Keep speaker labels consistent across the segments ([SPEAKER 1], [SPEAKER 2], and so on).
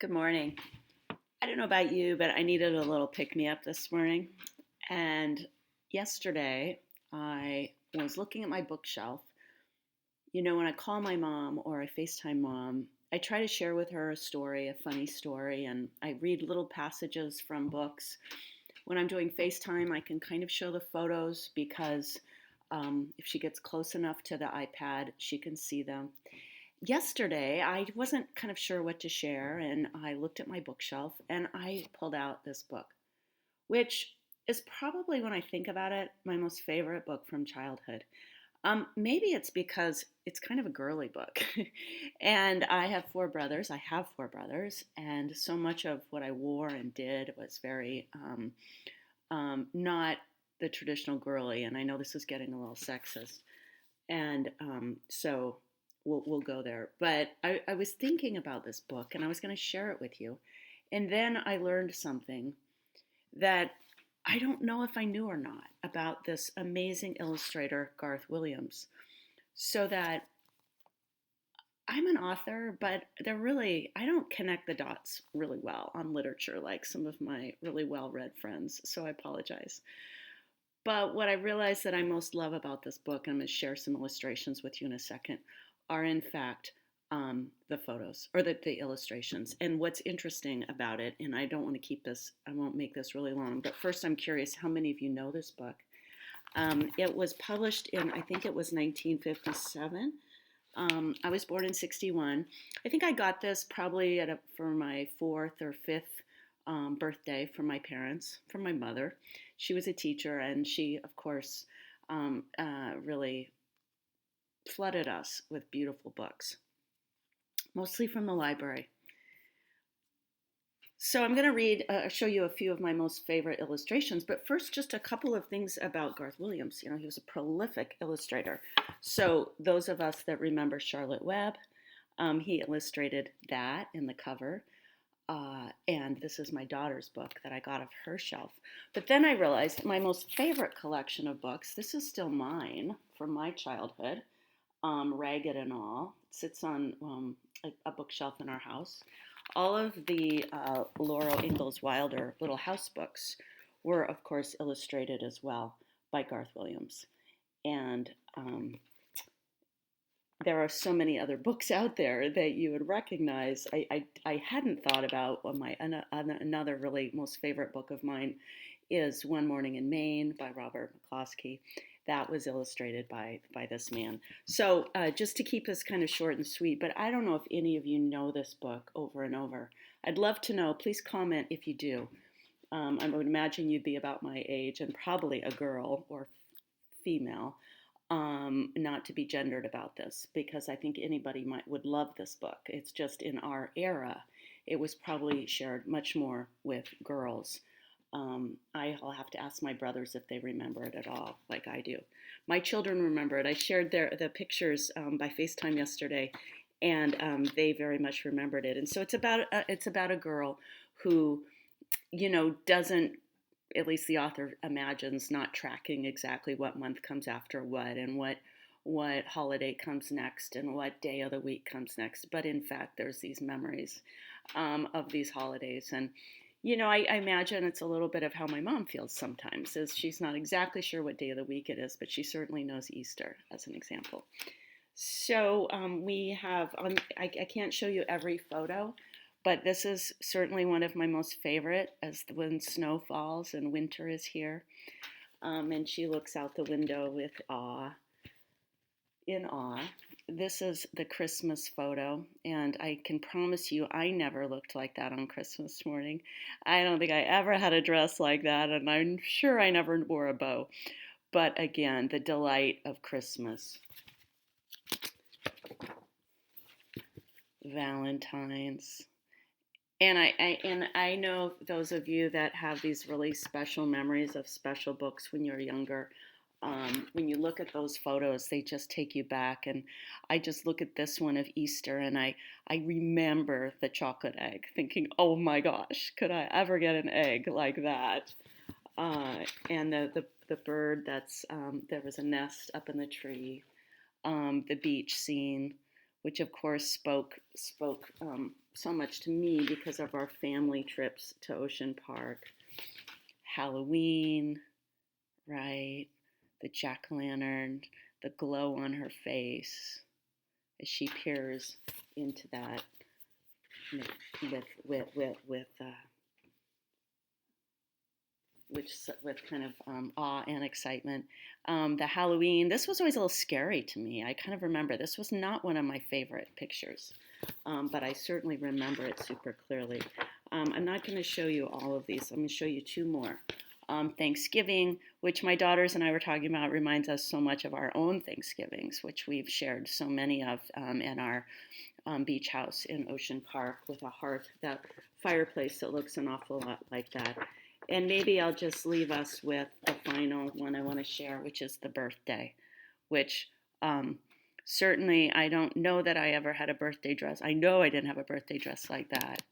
[SPEAKER 1] Good morning. I don't know about you, but I needed a little pick me up this morning. And yesterday, I was looking at my bookshelf. When I call my mom or I FaceTime mom, I try to share with her a story, a funny story, and I read little passages from books. When I'm doing FaceTime, I can kind of show the photos because if she gets close enough to the iPad, she can see them. Yesterday, I wasn't kind of sure what to share, and I looked at my bookshelf and I pulled out this book, which is probably, when I think about it, my most favorite book from childhood. Maybe it's because it's kind of a girly book. And I have four brothers. I have four brothers. And so much of what I wore and did was very not the traditional girly. And I know this is getting a little sexist. And so we'll go there. But I was thinking about this book and I was going to share it with you. And then I learned something that I don't know if I knew or not about this amazing illustrator, Garth Williams. So that I'm an author, but I don't connect the dots really well on literature like some of my really well read friends. So I apologize. But what I realized that I most love about this book, and I'm going to share some illustrations with you in a second, are in fact the photos or the illustrations. And what's interesting about it, and I don't want to keep this, I won't make this really long, but first I'm curious how many of you know this book. It was published in, I think it was 1957. I was born in 61. I think I got this probably for my fourth or fifth birthday from my parents, from my mother. She was a teacher, and she, of course, really flooded us with beautiful books, mostly from the library. So I'm going to show you a few of my most favorite illustrations. But first, just a couple of things about Garth Williams. He was a prolific illustrator. So those of us that remember Charlotte Webb, he illustrated that in the cover. And this is my daughter's book that I got off her shelf. But then I realized my most favorite collection of books, this is still mine from my childhood, Ragged and All. It sits on a bookshelf in our house. All of the Laurel Ingalls Wilder Little House books were, of course, illustrated as well by Garth Williams. And there are so many other books out there that you would recognize. I hadn't thought about another really most favorite book of mine is One Morning in Maine by Robert McCloskey. That was illustrated by this man. So just to keep this kind of short and sweet, but I don't know if any of you know this book over and over. I'd love to know. Please comment if you do. I would imagine you'd be about my age and probably a girl or female. Not to be gendered about this, because I think anybody would love this book. It's just in our era, it was probably shared much more with girls. I'll have to ask my brothers if they remember it at all, like I do. My children remember it. I shared the pictures by FaceTime yesterday, and they very much remembered it. And so it's about a girl who, doesn't, at least the author imagines, not tracking exactly what month comes after what and what holiday comes next and what day of the week comes next. But in fact, there's these memories of these holidays. And, I imagine it's a little bit of how my mom feels sometimes, is she's not exactly sure what day of the week it is, but she certainly knows Easter, as an example. So we have, I can't show you every photo, but this is certainly one of my most favorite, as when snow falls and winter is here. And she looks out the window with in awe. This is the Christmas photo, and I can promise you I never looked like that on Christmas morning. I don't think I ever had a dress like that, and I'm sure I never wore a bow. But again, the delight of Christmas. Valentine's. And I know those of you that have these really special memories of special books when you're younger. When you look at those photos, they just take you back. And I just look at this one of Easter, and I remember the chocolate egg, thinking, "Oh my gosh, could I ever get an egg like that?" And the bird that's there was a nest up in the tree. The beach scene, which of course spoke so much to me because of our family trips to Ocean Park. Halloween, right? The jack-o'-lantern, the glow on her face as she peers into that with kind of awe and excitement. The Halloween, this was always a little scary to me. I kind of remember this was not one of my favorite pictures, but I certainly remember it super clearly. I'm not going to show you all of these. I'm going to show you two more. Thanksgiving, which my daughters and I were talking about, reminds us so much of our own Thanksgivings, which we've shared so many of in our beach house in Ocean Park with a hearth, that fireplace that looks an awful lot like that. And maybe I'll just leave us with the final one I want to share, which is the birthday, which certainly I don't know that I ever had a birthday dress. I know I didn't have a birthday dress like that.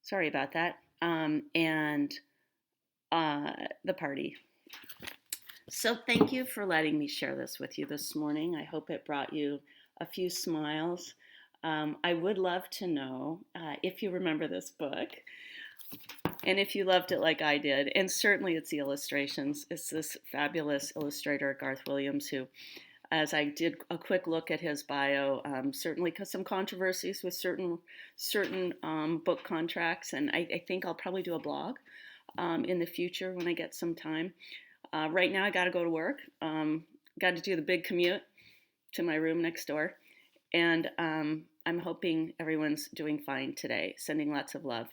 [SPEAKER 1] Sorry about that. And the party. So thank you for letting me share this with you this morning. I hope it brought you a few smiles. I would love to know if you remember this book and if you loved it like I did. And certainly it's the illustrations. It's this fabulous illustrator, Garth Williams, who, as I did a quick look at his bio, certainly some controversies with certain book contracts, and I think I'll probably do a blog in the future when I get some time. Right now I got to go to work, got to do the big commute to my room next door, and I'm hoping everyone's doing fine today. Sending lots of love.